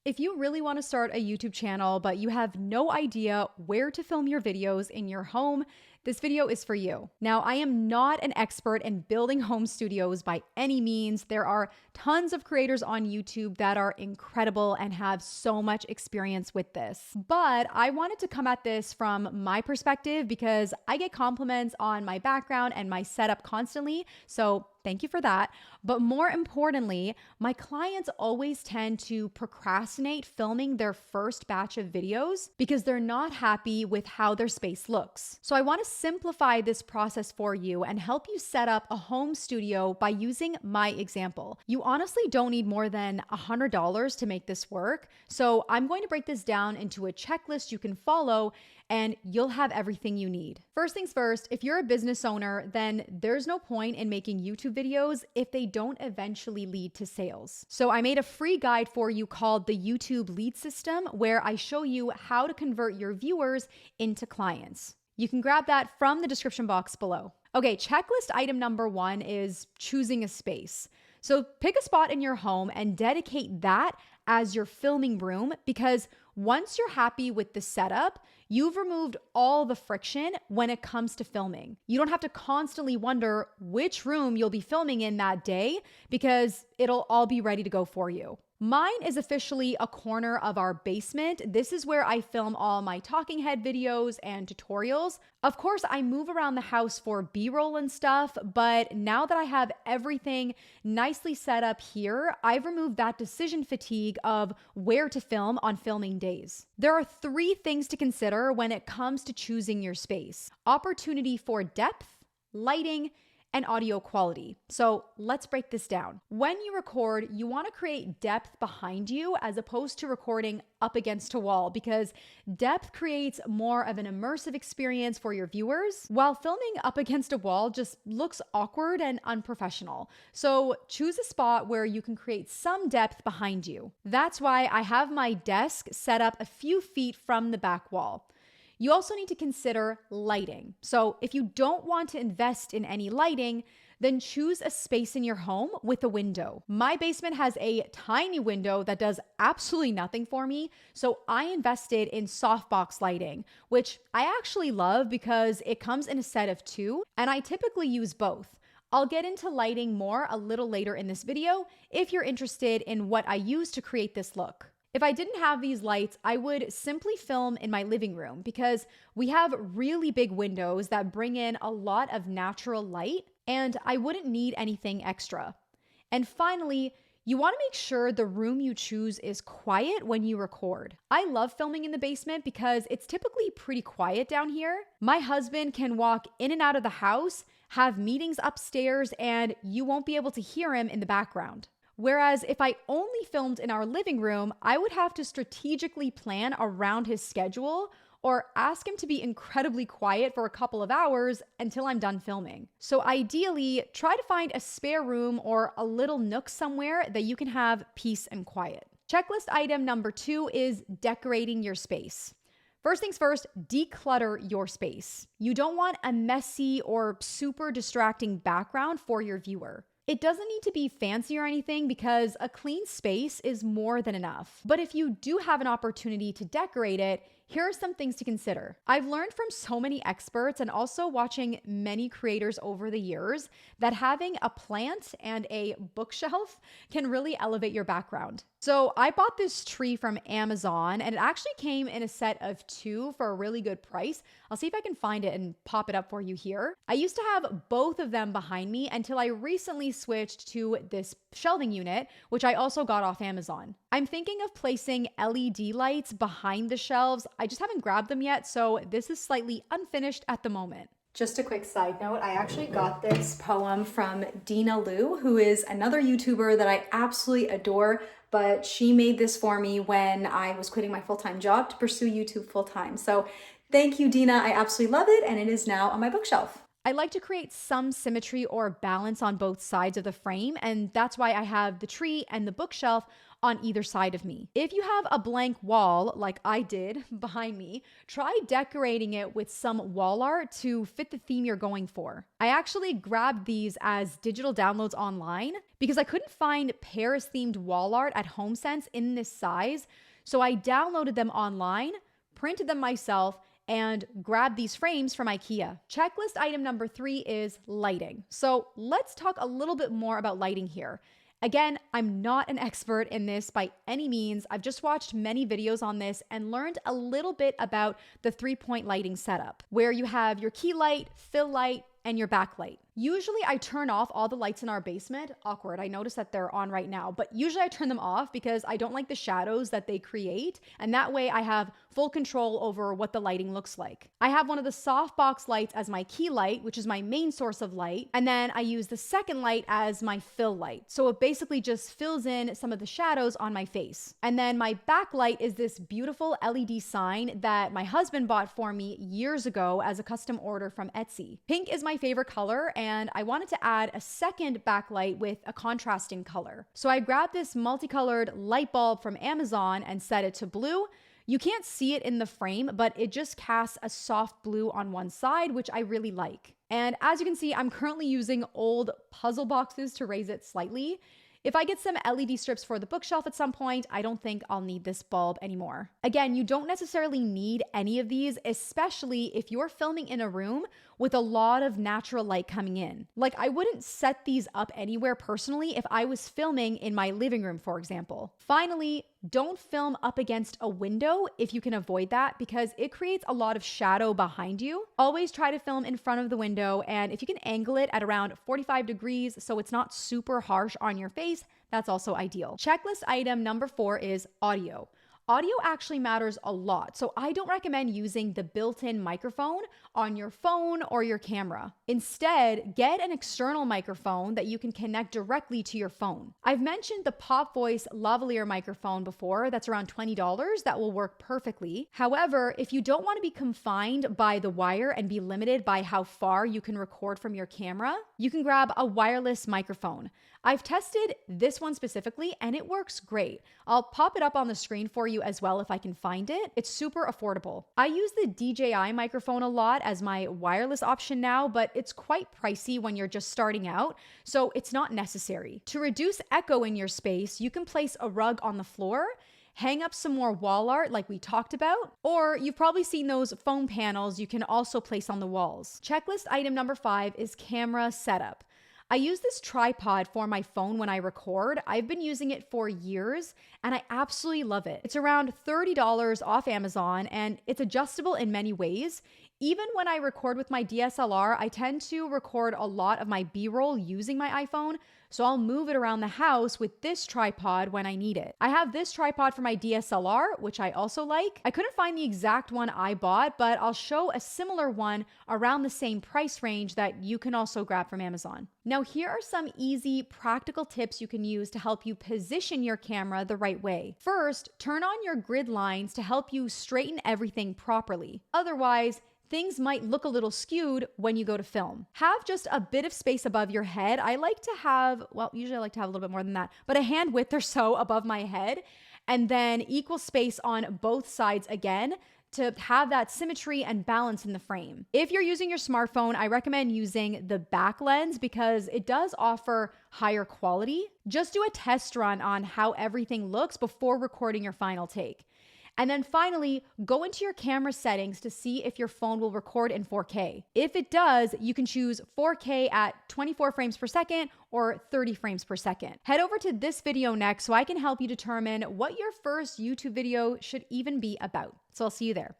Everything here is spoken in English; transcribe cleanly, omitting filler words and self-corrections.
If you really want to start a YouTube channel, but you have no idea where to film your videos in your home, this video is for you. Now, I am not an expert in building home studios by any means. There are tons of creators on YouTube that are incredible and have so much experience with this. But I wanted to come at this from my perspective because I get compliments on my background and my setup constantly. So thank you for that. But more importantly, my clients always tend to procrastinate filming their first batch of videos because they're not happy with how their space looks. So I want to simplify this process for you and help you set up a home studio by using my example. You honestly don't need more than $100 to make this work. So I'm going to break this down into a checklist you can follow and you'll have everything you need. First things first, if you're a business owner, then there's no point in making YouTube videos if they don't eventually lead to sales. So I made a free guide for you called the YouTube Lead System, where I show you how to convert your viewers into clients. You can grab that from the description box below. Okay, checklist item number 1 is choosing a space. So pick a spot in your home and dedicate that as your filming room, because once you're happy with the setup, you've removed all the friction when it comes to filming. You don't have to constantly wonder which room you'll be filming in that day because it'll all be ready to go for you. Mine is officially a corner of our basement. This is where I film all my talking head videos and tutorials. Of course, I move around the house for B-roll and stuff, but now that I have everything nicely set up here, I've removed that decision fatigue of where to film on filming days. There are 3 things to consider when it comes to choosing your space: opportunity for depth, lighting, and audio quality. So let's break this down. When you record, you want to create depth behind you as opposed to recording up against a wall, because depth creates more of an immersive experience for your viewers, while filming up against a wall just looks awkward and unprofessional. So choose a spot where you can create some depth behind you. That's why I have my desk set up a few feet from the back wall. You also need to consider lighting. So if you don't want to invest in any lighting, then choose a space in your home with a window. My basement has a tiny window that does absolutely nothing for me, so I invested in softbox lighting, which I actually love because it comes in a set of 2, and I typically use both. I'll get into lighting more a little later in this video if you're interested in what I use to create this look. If I didn't have these lights, I would simply film in my living room because we have really big windows that bring in a lot of natural light, and I wouldn't need anything extra. And finally, you want to make sure the room you choose is quiet when you record. I love filming in the basement because it's typically pretty quiet down here. My husband can walk in and out of the house, have meetings upstairs, and you won't be able to hear him in the background. Whereas if I only filmed in our living room, I would have to strategically plan around his schedule or ask him to be incredibly quiet for a couple of hours until I'm done filming. So ideally, try to find a spare room or a little nook somewhere that you can have peace and quiet. Checklist item number 2 is decorating your space. First things first, declutter your space. You don't want a messy or super distracting background for your viewer. It doesn't need to be fancy or anything because a clean space is more than enough. But if you do have an opportunity to decorate it, here are some things to consider. I've learned from so many experts and also watching many creators over the years that having a plant and a bookshelf can really elevate your background. So I bought this tree from Amazon and it actually came in a set of 2 for a really good price. I'll see if I can find it and pop it up for you here. I used to have both of them behind me until I recently switched to this shelving unit, which I also got off Amazon. I'm thinking of placing LED lights behind the shelves. I just haven't grabbed them yet, so this is slightly unfinished at the moment. Just a quick side note, I actually got this poem from Dina Liu, who is another YouTuber that I absolutely adore, but she made this for me when I was quitting my full-time job to pursue YouTube full-time. So thank you, Dina. I absolutely love it, and it is now on my bookshelf. I like to create some symmetry or balance on both sides of the frame, and that's why I have the tree and the bookshelf on either side of me. If you have a blank wall, like I did behind me, try decorating it with some wall art to fit the theme you're going for. I actually grabbed these as digital downloads online because I couldn't find Paris-themed wall art at HomeSense in this size. So I downloaded them online, printed them myself, and grabbed these frames from IKEA. Checklist item number 3 is lighting. So let's talk a little bit more about lighting here. Again, I'm not an expert in this by any means. I've just watched many videos on this and learned a little bit about the 3-point lighting setup, where you have your key light, fill light, and your backlight. Usually I turn off all the lights in our basement. Awkward. I noticed that they're on right now, but usually I turn them off because I don't like the shadows that they create. And that way I have full control over what the lighting looks like. I have one of the softbox lights as my key light, which is my main source of light. And then I use the second light as my fill light. So it basically just fills in some of the shadows on my face. And then my backlight is this beautiful LED sign that my husband bought for me years ago as a custom order from Etsy. Pink is my favorite color, and I wanted to add a second backlight with a contrasting color. So I grabbed this multicolored light bulb from Amazon and set it to blue. You can't see it in the frame, but it just casts a soft blue on one side, which I really like. And as you can see, I'm currently using old puzzle boxes to raise it slightly. If I get some LED strips for the bookshelf at some point, I don't think I'll need this bulb anymore. Again, you don't necessarily need any of these, especially if you're filming in a room with a lot of natural light coming in. Like, I wouldn't set these up anywhere personally if I was filming in my living room, for example. Finally, don't film up against a window if you can avoid that, because it creates a lot of shadow behind you. Always try to film in front of the window, and if you can angle it at around 45 degrees so it's not super harsh on your face, that's also ideal. Checklist item number 4 is audio. Audio actually matters a lot, so I don't recommend using the built-in microphone on your phone or your camera. Instead, get an external microphone that you can connect directly to your phone. I've mentioned the Pop Voice lavalier microphone before. That's around $20. That will work perfectly. However, if you don't want to be confined by the wire and be limited by how far you can record from your camera, you can grab a wireless microphone. I've tested this one specifically and it works great. I'll pop it up on the screen for you as well if I can find it. It's super affordable. I use the DJI microphone a lot as my wireless option now, but it's quite pricey when you're just starting out, so it's not necessary. To reduce echo in your space, you can place a rug on the floor, hang up some more wall art like we talked about, or you've probably seen those foam panels you can also place on the walls. Checklist item number 5 is camera setup. I use this tripod for my phone when I record. I've been using it for years and I absolutely love it. It's around $30 off Amazon and it's adjustable in many ways. Even when I record with my DSLR, I tend to record a lot of my B-roll using my iPhone, so I'll move it around the house with this tripod when I need it. I have this tripod for my DSLR, which I also like. I couldn't find the exact one I bought, but I'll show a similar one around the same price range that you can also grab from Amazon. Now, here are some easy, practical tips you can use to help you position your camera the right way. First, turn on your grid lines to help you straighten everything properly. Otherwise, things might look a little skewed when you go to film. Have just a bit of space above your head. I like to have, well, usually I like to have a little bit more than that, but a hand width or so above my head, and then equal space on both sides again to have that symmetry and balance in the frame. If you're using your smartphone, I recommend using the back lens because it does offer higher quality. Just do a test run on how everything looks before recording your final take. And then finally, go into your camera settings to see if your phone will record in 4K. If it does, you can choose 4K at 24 frames per second or 30 frames per second. Head over to this video next so I can help you determine what your first YouTube video should even be about. So I'll see you there.